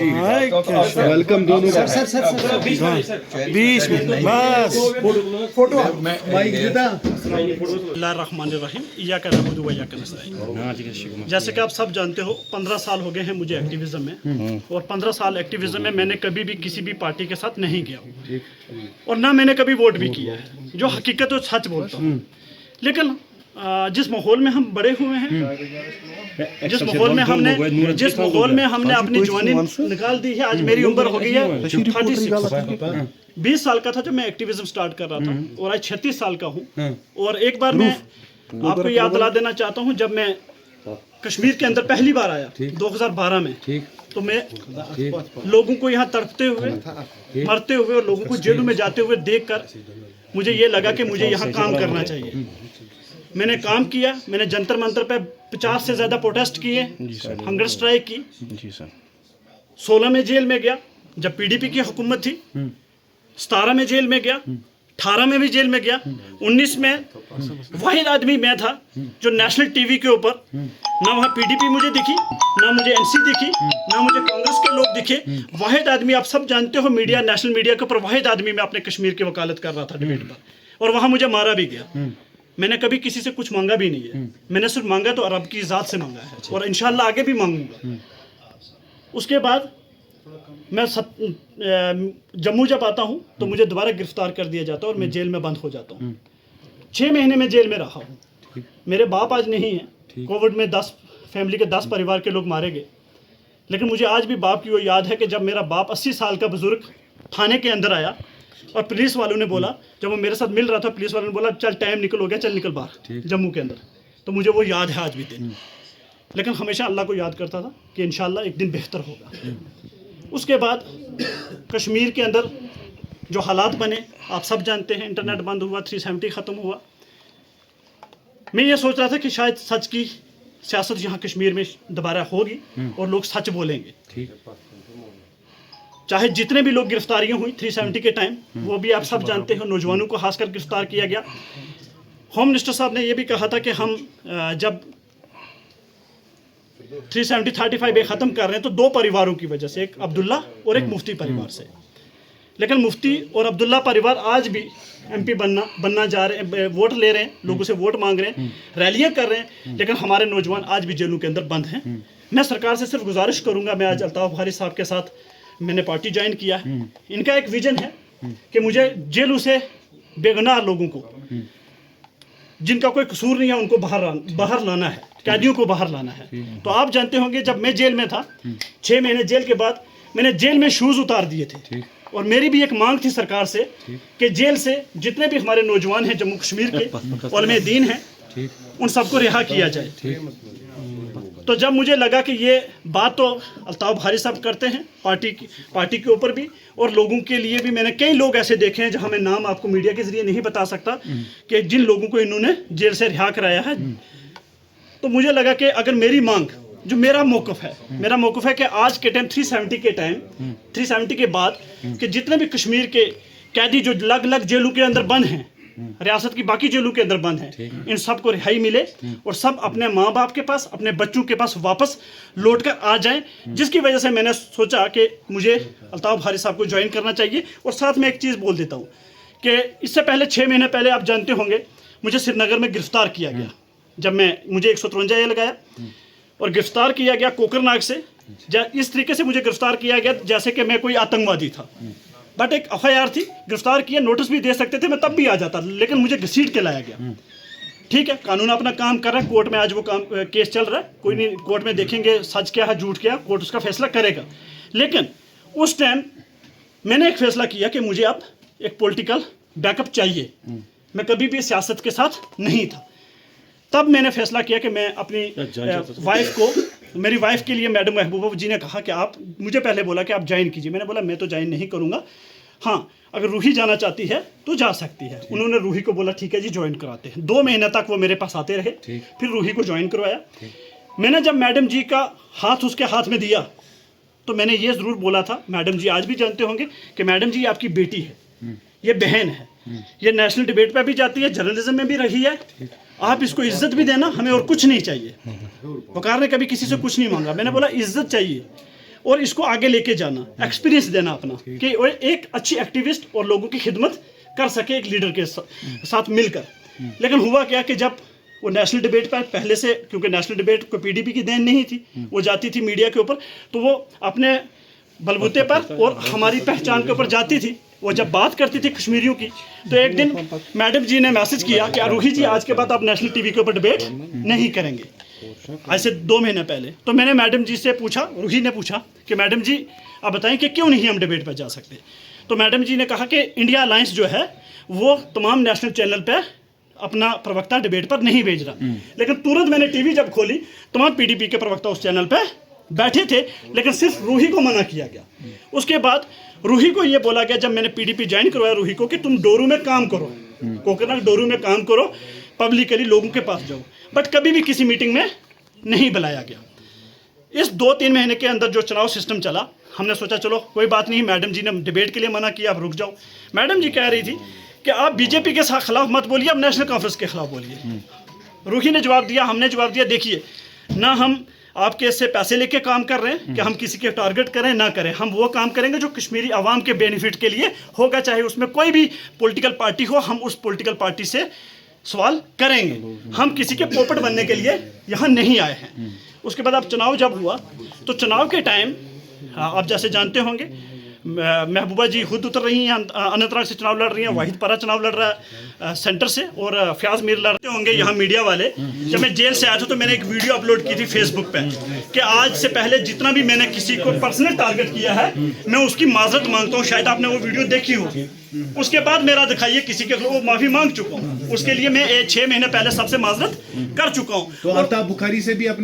Welcome दोनों का। Sir 20 minute बस। फोटो माइक देता। बिस्मिल्लाहिर्रहमानिर्रहीम इय्याका नअबुदु व इय्याका नस्तईन। जैसे कि आप सब जानते हो 15 साल हो गए हैं मुझे एक्टिविज्म में, और 15 साल एक्टिविज्म में मैंने कभी भी किसी भी पार्टी के साथ नहीं गया और ना मैंने कभी वोट भी किया है, जो हकीकत है सच बोलता हूँ। लेकिन जिस माहौल में हम बड़े हुए हैं, जिस माहौल में हमने अपनी जवानी निकाल दी है, आज मेरी उम्र हो गई है 36। 20 साल का था जब मैं एक्टिविज्म स्टार्ट कर रहा था और आज 36 साल का हूँ। और एक बार मैं आपको याद दिला देना चाहता हूँ, जब मैं कश्मीर के अंदर पहली बार आया 2012 में, तो मैं लोगों को यहाँ तड़पते हुए, मरते हुए और लोगों को जेलों में जाते हुए देखकर मुझे ये लगा कि मुझे यहाँ काम करना चाहिए। मैंने काम किया, मैंने जंतर मंतर पे 50 से ज़्यादा प्रोटेस्ट किए, हंगर स्ट्राइक की। 16 में जेल में गया जब पीडीपी की हुकूमत थी, 17 में जेल में गया, 18 में भी जेल में गया, 19 में वाहिद आदमी मैं था जो नेशनल टीवी के ऊपर ना वहाँ पीडीपी मुझे दिखी, ना मुझे एनसी दिखी, ना मुझे कांग्रेस के लोग दिखे। वाहिद आदमी, आप सब जानते हो मीडिया, नेशनल मीडिया के ऊपर वाहिद आदमी मैं अपने कश्मीर की वकालत कर रहा था डिबेट पर, और वहाँ मुझे मारा भी गया। मैंने कभी किसी से कुछ मांगा भी नहीं है, मैंने सिर्फ मांगा तो रब की ज़ात से मांगा है और इंशाल्लाह आगे भी मांगूंगा। उसके बाद मैं जम्मू जब आता हूँ तो मुझे दोबारा गिरफ्तार कर दिया जाता है और मैं जेल में बंद हो जाता हूँ। 6 महीने में जेल में रहा हूँ। मेरे बाप आज नहीं है, कोविड में 10 फैमिली के 10 परिवार के लोग मारे गए, लेकिन मुझे आज भी बाप की वो याद है कि जब मेरा बाप 80 साल का बुजुर्ग थाने के अंदर आया और पुलिस वालों ने बोला, जब वो मेरे साथ मिल रहा था, पुलिस वालों ने बोला चल टाइम निकल हो गया, चल निकल बाहर जम्मू के अंदर। तो मुझे वो याद है आज भी दिन, लेकिन हमेशा अल्लाह को याद करता था कि इंशाल्लाह एक दिन बेहतर होगा। उसके बाद कश्मीर के अंदर जो हालात बने आप सब जानते हैं, इंटरनेट बंद हुआ, 370 ख़त्म हुआ। मैं ये सोच रहा था कि शायद सच की सियासत यहाँ कश्मीर में दोबारा होगी और लोग सच बोलेंगे। चाहे जितने भी लोग गिरफ्तारियां हुई 370 के टाइम, वो भी आप सब जानते हो, नौजवानों को खासकर गिरफ्तार किया गया। होम मिनिस्टर साहब ने यह भी कहा था कि हम जब 370-35 ख़त्म कर रहे हैं तो 2 परिवारों की वजह से, एक अब्दुल्ला और एक मुफ्ती परिवार से। लेकिन मुफ्ती और अब्दुल्ला परिवार आज भी MP बनना जा रहे हैं, वोट ले रहे हैं, लोगों से वोट मांग रहे हैं, रैलियां कर रहे हैं, लेकिन हमारे नौजवान आज भी जेलों के अंदर बंद हैं। मैं सरकार से सिर्फ गुजारिश करूंगा, मैं आज अल्ताफ बुखारी साहब के साथ मैंने पार्टी ज्वाइन किया है। इनका एक विजन है कि मुझे जेलों से बेगुनाह लोगों को, जिनका कोई कसूर नहीं है, उनको बाहर लाना है, कैदियों को बाहर लाना है। तो आप जानते होंगे जब मैं जेल में था, 6 महीने जेल के बाद मैंने जेल में शूज़ उतार दिए थे, और मेरी भी एक मांग थी सरकार से कि जेल से जितने भी हमारे नौजवान हैं जम्मू कश्मीर के उलमे दीन हैं, उन सबको रिहा किया जाए। तो जब मुझे लगा कि ये बात तो अल्ताफ बुखारी साहब करते हैं पार्टी के ऊपर भी, और लोगों के लिए भी, मैंने कई लोग ऐसे देखे हैं जहां मैं नाम आपको मीडिया के जरिए नहीं बता सकता कि जिन लोगों को इन्होंने जेल से रिहा कराया है। तो मुझे लगा कि अगर मेरी मांग, जो मेरा मौक़िफ़ है कि आज के टाइम 370 के बाद कि जितने भी कश्मीर के कैदी जो अलग जेलों के अंदर बंद हैं, रियासत की बाकी जेलों के अंदर बंद हैं, इन सबको रिहाई मिले और सब अपने माँ बाप के पास, अपने बच्चों के पास वापस लौट कर आ जाएं। जिसकी वजह से मैंने सोचा कि मुझे अल्ताफ बुखारी साहब को ज्वाइन करना चाहिए। और साथ में एक चीज़ बोल देता हूँ कि इससे पहले 6 महीने पहले आप जानते होंगे मुझे श्रीनगर में गिरफ्तार किया गया, जब मुझे 153 लगाया और गिरफ्तार किया गया कोकरनाग से। इस तरीके से मुझे गिरफ्तार किया गया जैसे कि मैं कोई आतंकवादी था, बट एक FIR थी, गिरफ्तार किया, नोटिस भी दे सकते थे, मैं तब भी आ जाता, लेकिन मुझे घसीट के लाया गया। ठीक है, कानून अपना काम कर रहा है, कोर्ट में आज वो केस चल रहा है, कोई नहीं, कोर्ट में देखेंगे सच क्या है झूठ क्या, कोर्ट उसका फैसला करेगा। लेकिन उस टाइम मैंने एक फैसला किया कि मुझे अब एक पॉलिटिकल बैकअप चाहिए। मैं कभी भी सियासत के साथ नहीं था। तब मैंने फैसला किया कि मैं अपनी वाइफ को, मेरी वाइफ के लिए मैडम महबूबा जी ने कहा कि आप, मुझे पहले बोला कि आप ज्वाइन कीजिए। मैंने बोला मैं तो ज्वाइन नहीं करूँगा, हाँ अगर रूही जाना चाहती है तो जा सकती है। उन्होंने रूही को बोला ठीक है जी ज्वाइन कराते हैं। 2 महीने तक वो मेरे पास आते रहे, फिर रूही को ज्वाइन करवाया। मैंने जब मैडम जी का हाथ उसके हाथ में दिया तो मैंने ये ज़रूर बोला था, मैडम जी आज भी जानते होंगे कि मैडम जी आपकी बेटी है, ये बहन है, ये नेशनल डिबेट पे भी जाती है, जर्नलिज्म में भी रही है, आप इसको इज्जत भी देना, हमें और कुछ नहीं चाहिए। वकार ने कभी किसी से कुछ नहीं मांगा, मैंने बोला इज्जत चाहिए। और इसको आगे लेके जाना, एक्सपीरियंस देना अपना कि वो एक अच्छी एक्टिविस्ट और लोगों की खिदमत कर सके एक लीडर के साथ मिलकर। लेकिन हुआ क्या कि जब वो नेशनल डिबेट पर पहले से, क्योंकि नेशनल डिबेट को पीडीपी की देन नहीं थी, वो जाती थी मीडिया के ऊपर, तो वो अपने बलबूते पर और हमारी पहचान के ऊपर जाती थी। वो जब बात करती थी कश्मीरियों की, तो एक दिन मैडम जी ने मैसेज किया कि रूही जी आज के बाद आप नेशनल टीवी के ऊपर डिबेट नहीं करेंगे, ऐसे 2 महीने पहले। तो मैंने मैडम जी से पूछा, रूही ने पूछा कि मैडम जी आप बताएं कि क्यों नहीं हम डिबेट पर जा सकते। तो मैडम जी ने कहा कि इंडिया अलायंस जो है वो तमाम नेशनल चैनल पर अपना प्रवक्ता डिबेट पर नहीं भेज रहा। लेकिन तुरंत मैंने टीवी जब खोली, तमाम पीडीपी के प्रवक्ता उस चैनल पर बैठे थे, लेकिन सिर्फ रूही को मना किया गया। उसके बाद रूही को ये बोला गया, जब मैंने पीडीपी ज्वाइन करवाया रूही को, कि तुम डोरू में काम करो, कोकोनट डोरू में काम करो, पब्लिकली लोगों के पास जाओ। बट कभी भी किसी मीटिंग में नहीं बुलाया गया। इस 2-3 महीने के अंदर जो चुनाव सिस्टम चला, हमने सोचा चलो कोई बात नहीं, मैडम जी ने डिबेट के लिए मना किया, अब रुक जाओ। मैडम जी कह रही थी कि आप बीजेपी के खिलाफ मत बोलिए, अब नेशनल कॉन्फ्रेंस के खिलाफ बोलिए। रूही ने जवाब दिया, हमने जवाब दिया, देखिए ना हम आपके इससे पैसे लेके काम कर रहे हैं कि हम किसी के टारगेट करें ना करें, हम वो काम करेंगे जो कश्मीरी आवाम के बेनिफिट के लिए होगा, चाहे उसमें कोई भी पॉलिटिकल पार्टी हो, हम उस पॉलिटिकल पार्टी से सवाल करेंगे, हम किसी के पोपट बनने के लिए यहाँ नहीं आए हैं। उसके बाद अब चुनाव जब हुआ, तो चुनाव के टाइम आप जैसे जानते होंगे, महबूबा जी खुद उतर रही हैं, अनंतनाग से चुनाव लड़ रही हैं, वाहिद परा चुनाव लड़ रहा है सेंटर से, और फयाज मीर लड़ते होंगे यहाँ मीडिया वाले। जब मैं जेल से आया था तो मैंने एक वीडियो अपलोड की थी फेसबुक पे कि आज से पहले जितना भी मैंने किसी को पर्सनल टारगेट किया है, मैं उसकी माजरत मांगता हूँ। शायद आपने वो वीडियो देखी हो। उसके बाद मेरा दिखाइए किसी के वो माफ़ी मांग चुका हूँ, उसके लिए मैं 6 महीने पहले सबसे माजरत कर चुका हूँ। तो अल्ताफ बुखारी से भी अपने